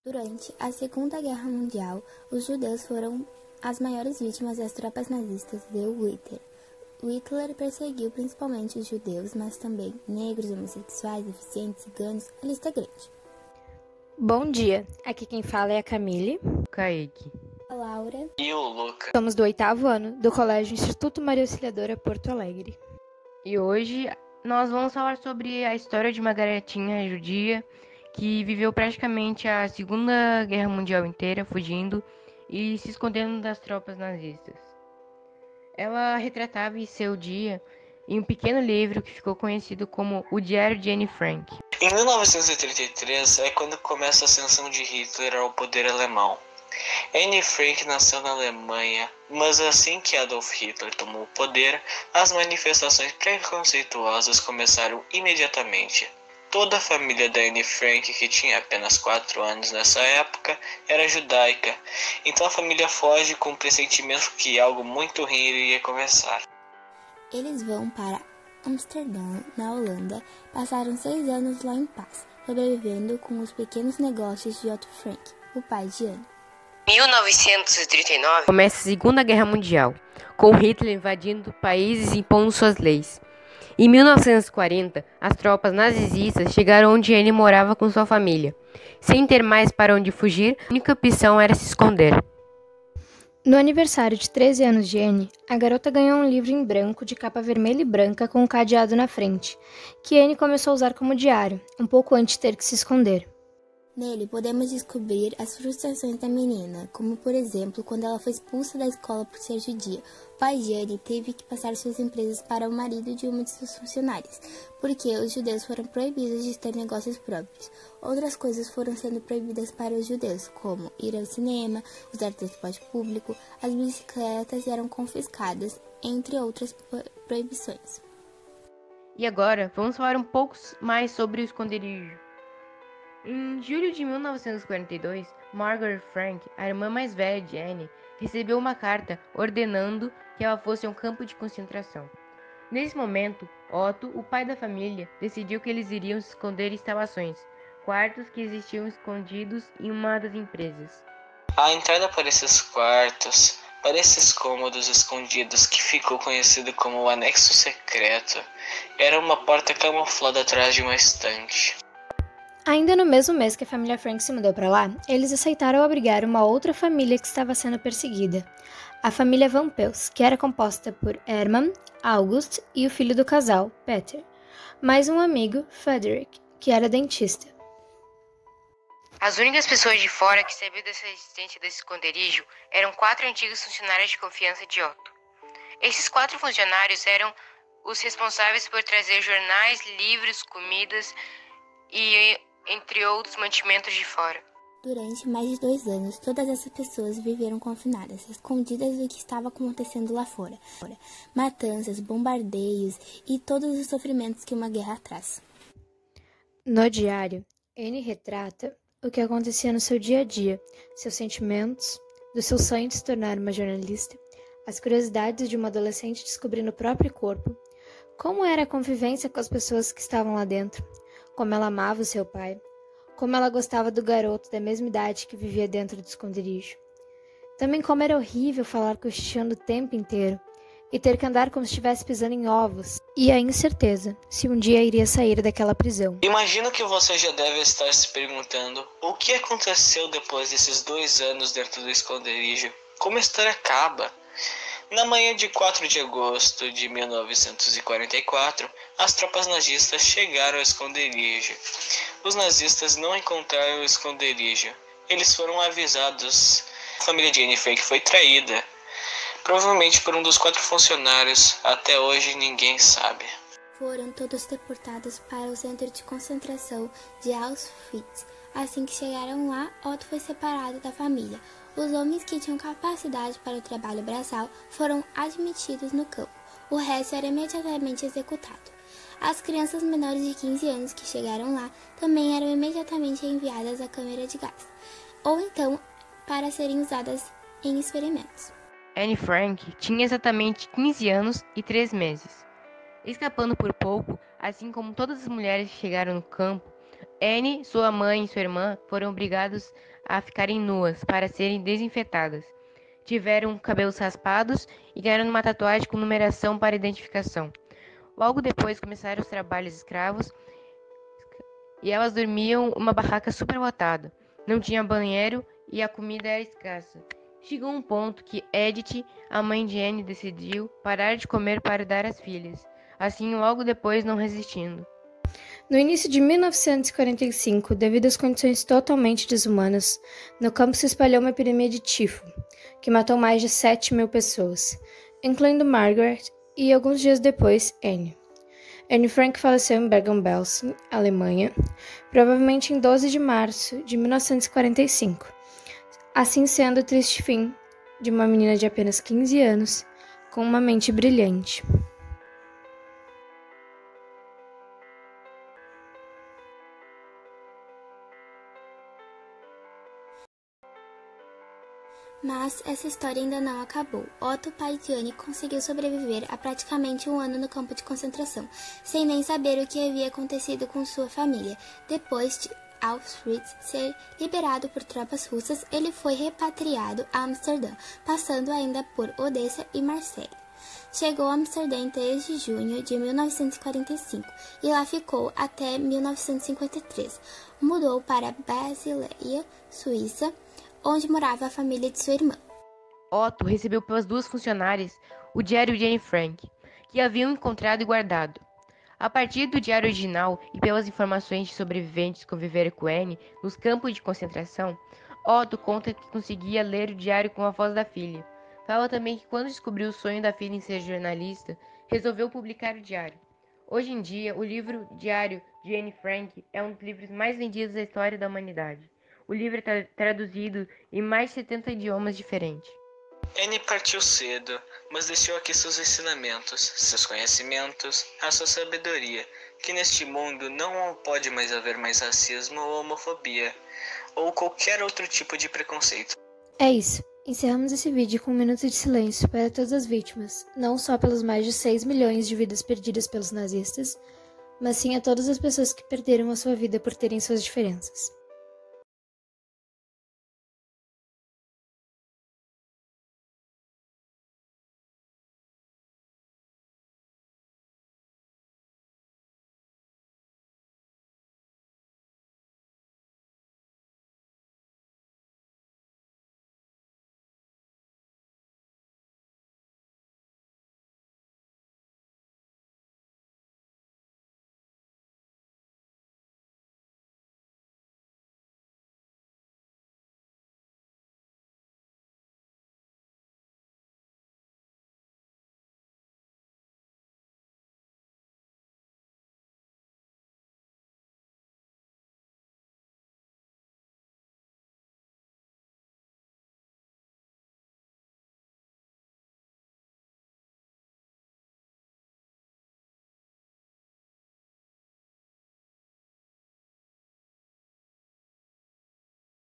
Durante a Segunda Guerra Mundial, os judeus foram as maiores vítimas das tropas nazistas de Hitler. Hitler perseguiu principalmente os judeus, mas também negros, homossexuais, deficientes, ciganos, a lista é grande. Bom dia, aqui quem fala é a Camille, Kaique, A Laura e o Luca. somos do 8º ano do Colégio Instituto Maria Auxiliadora Porto Alegre. e hoje nós vamos falar sobre a história de uma garotinha judia que viveu praticamente a Segunda Guerra Mundial inteira fugindo e se escondendo das tropas nazistas. Ela retratava seu dia em um pequeno livro que ficou conhecido como O Diário de Anne Frank. Em 1933 é quando começa a ascensão de Hitler ao poder alemão. Anne Frank nasceu na Alemanha, mas assim que Adolf Hitler tomou o poder, as manifestações preconceituosas começaram imediatamente. Toda a família da Anne Frank, que tinha apenas 4 anos nessa época, era judaica, então a família foge com o pressentimento que algo muito ruim iria começar. Eles vão para Amsterdã, na Holanda, passaram 6 anos lá em paz, sobrevivendo com os pequenos negócios de Otto Frank, o pai de Anne. Em 1939, Começa a Segunda Guerra Mundial, com Hitler invadindo países e impondo suas leis. Em 1940, as tropas nazistas chegaram onde Anne morava com sua família. Sem ter mais para onde fugir, a única opção era se esconder. No aniversário de 13 anos de Anne, a garota ganhou um livro em branco de capa vermelha e branca com um cadeado na frente, que Anne começou a usar como diário, um pouco antes de ter que se esconder. Nele, podemos descobrir as frustrações da menina, como, por exemplo, quando ela foi expulsa da escola por ser judia. O pai de Anne teve que passar suas empresas para o marido de uma de suas funcionárias, porque os judeus foram proibidos de ter negócios próprios. Outras coisas foram sendo proibidas para os judeus, como ir ao cinema, usar transporte público, as bicicletas eram confiscadas, entre outras proibições. E agora, vamos falar um pouco mais sobre o esconderijo. Em julho de 1942, Margaret Frank, a irmã mais velha de Anne, recebeu uma carta ordenando que ela fosse a um campo de concentração. Nesse momento, Otto, o pai da família, decidiu que eles iriam se esconder em instalações, quartos que existiam escondidos em uma das empresas. A entrada para esses quartos, para esses cômodos escondidos que ficou conhecido como o anexo secreto, era uma porta camuflada atrás de uma estante. Ainda no mesmo mês que a família Frank se mudou para lá, eles aceitaram abrigar uma outra família que estava sendo perseguida, a família Van Pels, que era composta por Hermann, August e o filho do casal, Peter, mais um amigo, Frederick, que era dentista. as únicas pessoas de fora que sabiam dessa existência desse esconderijo eram 4 antigos funcionários de confiança de Otto. Esses 4 funcionários eram os responsáveis por trazer jornais, livros, comidas e entre outros mantimentos de fora. Durante mais de 2 anos, todas essas pessoas viveram confinadas, escondidas do que estava acontecendo lá fora. Matanças, bombardeios e todos os sofrimentos que uma guerra traz. No diário, Anne retrata o que acontecia no seu dia a dia, seus sentimentos, do seu sonho de se tornar uma jornalista, as curiosidades de uma adolescente descobrindo o próprio corpo, como era a convivência com as pessoas que estavam lá dentro, como ela amava o seu pai, como ela gostava do garoto da mesma idade que vivia dentro do esconderijo. Também como era horrível falar cochichando o tempo inteiro e ter que andar como se estivesse pisando em ovos, e a incerteza se um dia iria sair daquela prisão. Imagino que você já deve estar se perguntando o que aconteceu depois desses 2 anos dentro do esconderijo. Como a história acaba? Na manhã de 4 de agosto de 1944, as tropas nazistas chegaram ao esconderijo. Os nazistas não encontraram o esconderijo. Eles foram avisados. A família de Anne Frank foi traída, provavelmente por um dos 4 funcionários. Até hoje ninguém sabe. Foram todos deportados para o centro de concentração de Auschwitz. Assim que chegaram lá, Otto foi separado da família. Os homens que tinham capacidade para o trabalho braçal foram admitidos no campo. O resto era imediatamente executado. As crianças menores de 15 anos que chegaram lá também eram imediatamente enviadas à câmara de gás, ou então para serem usadas em experimentos. Anne Frank tinha exatamente 15 anos e 3 meses. Escapando por pouco, assim como todas as mulheres que chegaram no campo, Anne, sua mãe e sua irmã foram obrigados a ficarem nuas para serem desinfetadas. Tiveram cabelos raspados e ganharam uma tatuagem com numeração para identificação. Logo depois começaram os trabalhos escravos e elas dormiam em uma barraca superlotada. Não tinha banheiro e a comida era escassa. Chegou um ponto que Edith, a mãe de Anne, decidiu parar de comer para dar às filhas. Assim, logo depois, não resistindo. No início de 1945, devido às condições totalmente desumanas, no campo se espalhou uma epidemia de tifo, que matou mais de 7.000 pessoas, incluindo Margaret e, alguns dias depois, Anne. Anne Frank faleceu em Bergen-Belsen, Alemanha, provavelmente em 12 de março de 1945, assim sendo o triste fim de uma menina de apenas 15 anos com uma mente brilhante. Mas essa história ainda não acabou. Otto, pai de Anne, conseguiu sobreviver a praticamente um ano no campo de concentração, sem nem saber o que havia acontecido com sua família. Depois de Auschwitz ser liberado por tropas russas, ele foi repatriado a Amsterdã, passando ainda por Odessa e Marselha. Chegou a Amsterdã em 3 de junho de 1945 e lá ficou até 1953. Mudou para Basileia, Suíça, onde morava a família de sua irmã. Otto recebeu pelas duas funcionárias o diário de Anne Frank, que haviam encontrado e guardado. A partir do diário original e pelas informações de sobreviventes que conviveram com Anne nos campos de concentração, Otto conta que conseguia ler o diário com a voz da filha. Fala também que quando descobriu o sonho da filha em ser jornalista, resolveu publicar o diário. Hoje em dia, o livro Diário de Anne Frank é um dos livros mais vendidos da história da humanidade. O livro está traduzido em mais de 70 idiomas diferentes. Anne partiu cedo, mas deixou aqui seus ensinamentos, seus conhecimentos, a sua sabedoria, que neste mundo não pode mais haver mais racismo ou homofobia, ou qualquer outro tipo de preconceito. É isso. Encerramos esse vídeo com um minuto de silêncio para todas as vítimas, não só pelos mais de 6 milhões de vidas perdidas pelos nazistas, mas sim a todas as pessoas que perderam a sua vida por terem suas diferenças.